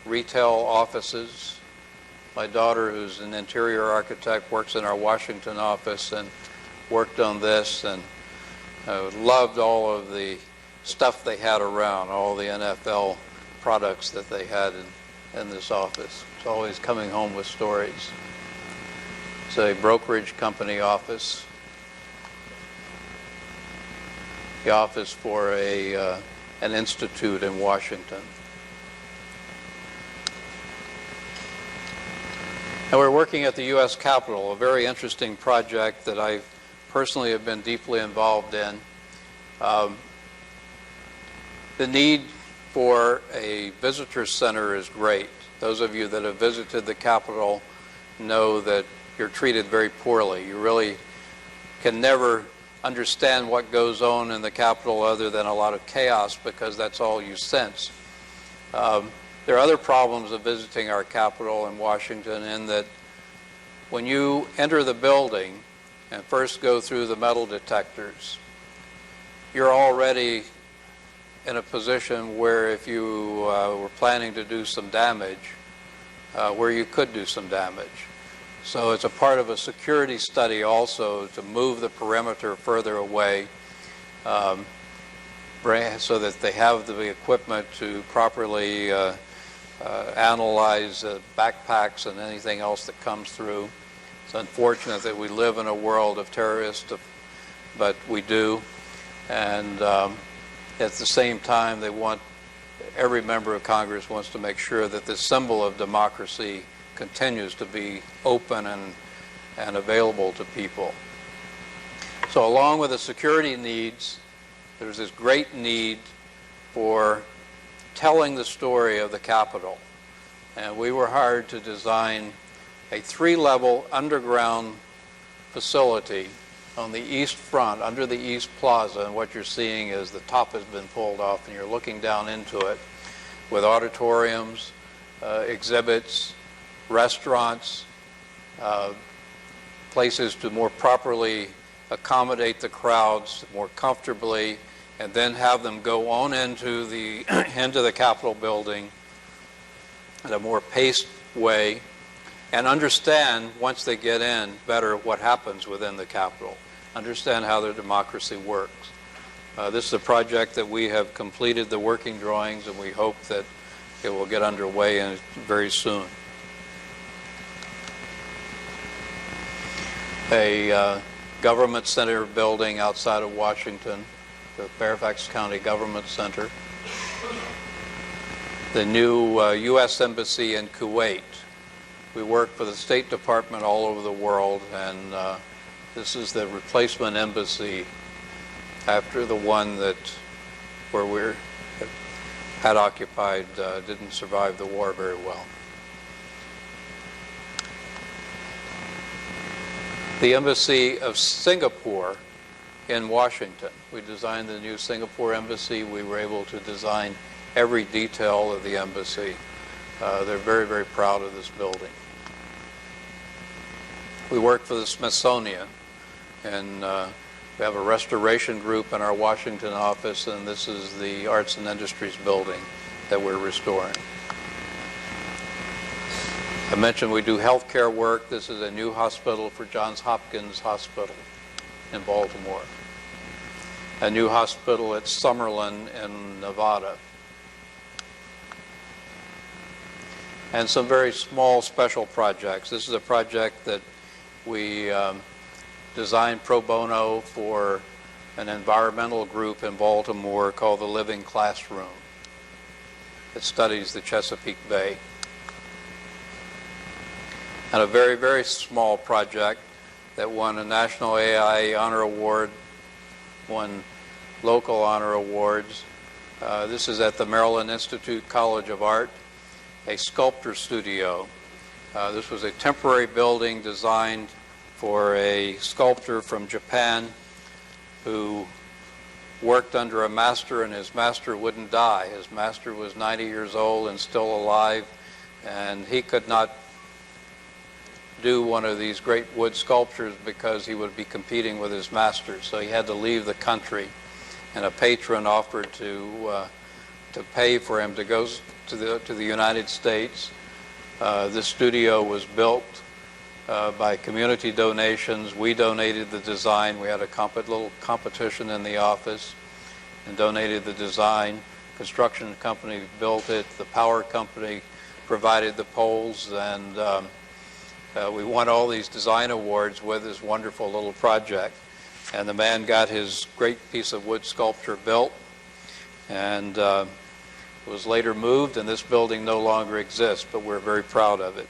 retail offices My daughter, who's an interior architect, works in our Washington office and worked on this, and loved all of the stuff they had around, all the NFL products that they had in this office. It's always coming home with stories. It's a brokerage company office. The office for an institute in Washington. And we're working at the U.S. Capitol, a very interesting project that I personally have been deeply involved in. The need for a visitor center is great. Those of you that have visited the Capitol know that you're treated very poorly. You really can never understand what goes on in the Capitol other than a lot of chaos, because that's all you sense. There are other problems of visiting our Capitol in Washington, in that when you enter the building and first go through the metal detectors, you're already in a position where if you were planning to do some damage, where you could do some damage. So it's a part of a security study also to move the perimeter further away, so that they have the equipment to properly analyze backpacks and anything else that comes through. It's unfortunate that we live in a world of terrorists, but we do. And at the same time, every member of Congress wants to make sure that this symbol of democracy continues to be open and available to people. So along with the security needs, there's this great need for telling the story of the Capitol. And we were hired to design a 3-level underground facility on the east front, under the East Plaza, and what you're seeing is the top has been pulled off and you're looking down into it, with auditoriums, exhibits, restaurants, places to more properly accommodate the crowds more comfortably, and then have them go on into the Capitol building in a more paced way, and understand, once they get in, better what happens within the Capitol, understand how their democracy works. This is a project that we have completed the working drawings, and we hope that it will get underway very soon. A government center building outside of Washington, the Fairfax County Government Center. The new U.S. Embassy in Kuwait. We work for the State Department all over the world, and this is the replacement embassy after the one where we had occupied didn't survive the war very well. The Embassy of Singapore in Washington. We designed the new Singapore Embassy. We were able to design every detail of the embassy. They're very, very proud of this building. We work for the Smithsonian, and we have a restoration group in our Washington office, and this is the Arts and Industries building that we're restoring. I mentioned we do healthcare work. This is a new hospital for Johns Hopkins Hospital in Baltimore. A new hospital at Summerlin in Nevada. And some very small special projects. This is a project that we designed pro bono for an environmental group in Baltimore called the Living Classroom. It studies the Chesapeake Bay. And a very, very small project that won a National AI Honor Award, won local honor awards. This is at the Maryland Institute College of Art, a sculptor studio. This was a temporary building designed for a sculptor from Japan who worked under a master, and his master wouldn't die. His master was 90 years old and still alive, and he could not do one of these great wood sculptures because he would be competing with his master. So he had to leave the country, and a patron offered to pay for him to go to the United States This studio was built by community donations. We donated the design. We had a little competition in the office and donated the design. Construction company built it. The power company provided the poles, and we won all these design awards with this wonderful little project. And the man got his great piece of wood sculpture built, and it was later moved, and this building no longer exists, but we're very proud of it.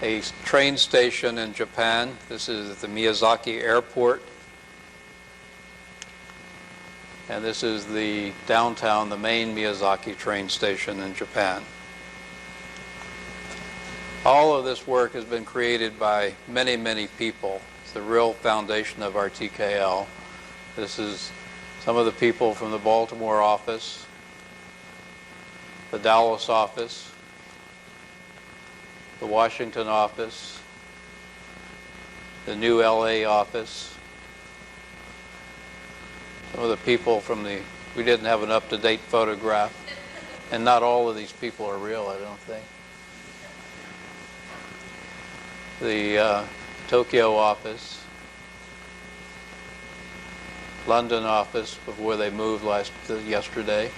A train station in Japan. This is the Miyazaki Airport. And this is the downtown, the main Miyazaki train station in Japan. All of this work has been created by many, many people. It's the real foundation of RTKL. This is some of the people from the Baltimore office, the Dallas office, the Washington office, the new LA office. Some of the people from we didn't have an up-to-date photograph, and not all of these people are real, I don't think. The Tokyo office, London office before they moved yesterday,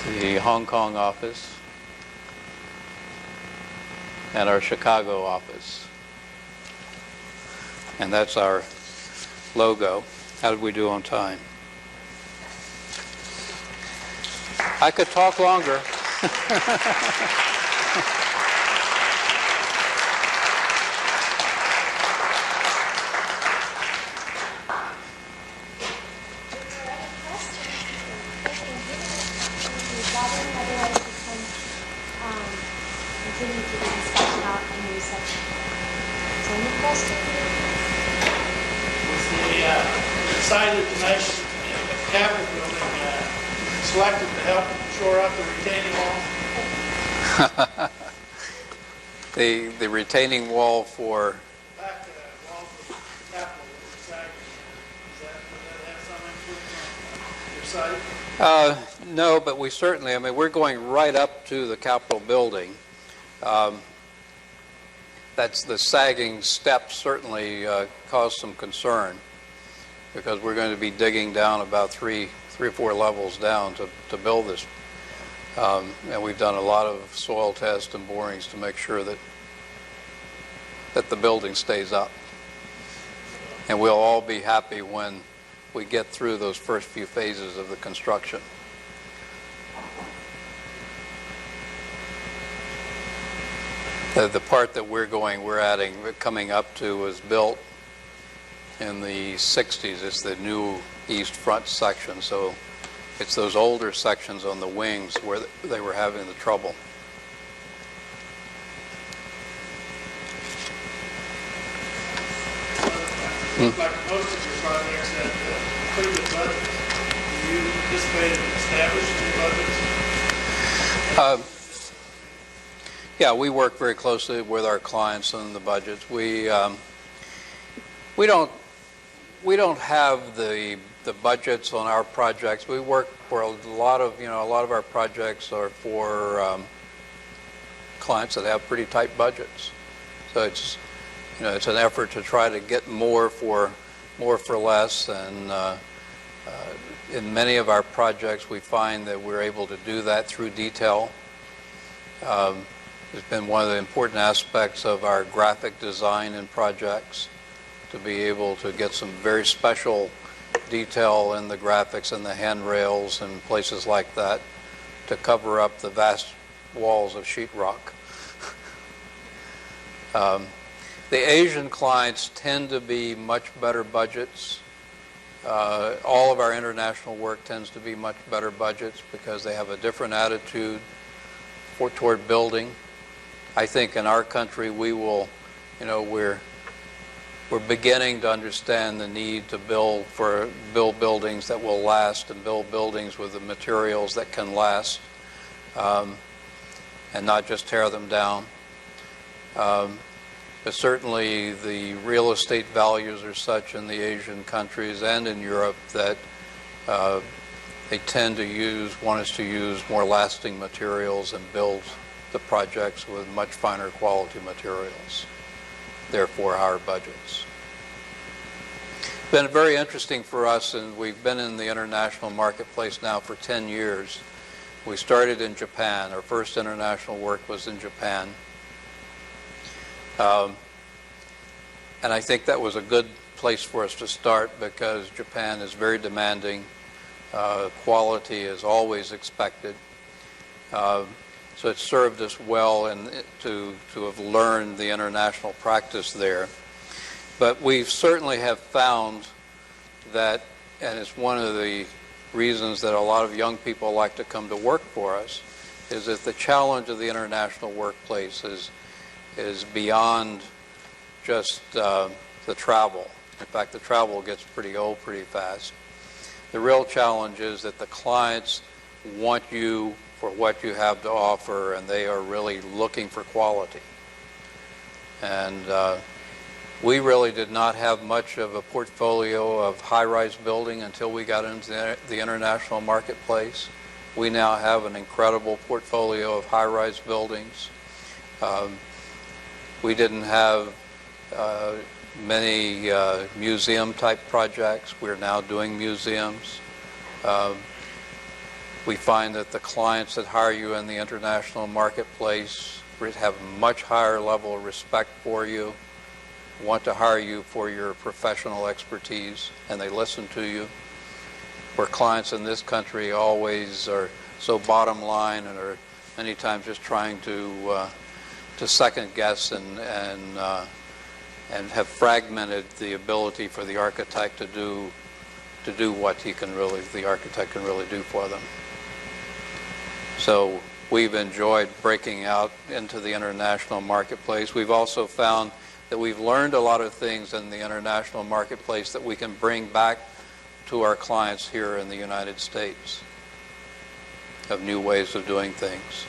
the Hong Kong office, and our Chicago office. And that's our logo. How did we do on time? I could talk longer. Decided to make the Capitol building selected to help shore up the retaining wall. The retaining wall for Back wall for the Capitol was sagging. Does that have some influence on your site? No, but we certainly, we're going right up to the Capitol building. That's the sagging steps certainly caused some concern, because we're going to be digging down about three or four levels down to build this. And we've done a lot of soil tests and borings to make sure that the building stays up. And we'll all be happy when we get through those first few phases of the construction. The part that we're coming up to was built in the 60s. It's the new east front section, so it's those older sections on the wings where they were having the trouble. Like most of your projects had pretty good budgets. Do you anticipate establishing budgets? Yeah, we work very closely with our clients on the budgets. We don't have the budgets on our projects. We work for a lot of our projects are for clients that have pretty tight budgets. So it's an effort to try to get more for less. And in many of our projects, we find that we're able to do that through detail. It's been one of the important aspects of our graphic design in projects, to be able to get some very special detail in the graphics and the handrails and places like that to cover up the vast walls of sheetrock. The Asian clients tend to be much better budgets. All of our international work tends to be much better budgets because they have a different attitude toward building. I think in our country we're beginning to understand the need to build buildings that will last, and build buildings with the materials that can last, and not just tear them down. But certainly the real estate values are such in the Asian countries and in Europe that they tend to want us to use more lasting materials and build the projects with much finer quality materials, therefore higher budgets. It's been very interesting for us, and we've been in the international marketplace now for 10 years. We started in Japan. Our first international work was in Japan. And I think that was a good place for us to start because Japan is very demanding. Quality is always expected. So it served us well to have learned the international practice there. But we certainly have found that, and it's one of the reasons that a lot of young people like to come to work for us, is that the challenge of the international workplace is beyond just the travel. In fact, the travel gets pretty old pretty fast. The real challenge is that the clients want you for what you have to offer, and they are really looking for quality. And we really did not have much of a portfolio of high-rise building until we got into the international marketplace. We now have an incredible portfolio of high-rise buildings. We didn't have many museum-type projects. We're now doing museums. We find that the clients that hire you in the international marketplace have a much higher level of respect for you, want to hire you for your professional expertise, and they listen to you. Where clients in this country always are so bottom line and are many times just trying to second guess and have fragmented the ability for the architect to do what the architect can really do for them. So we've enjoyed breaking out into the international marketplace. We've also found that we've learned a lot of things in the international marketplace that we can bring back to our clients here in the United States, of new ways of doing things.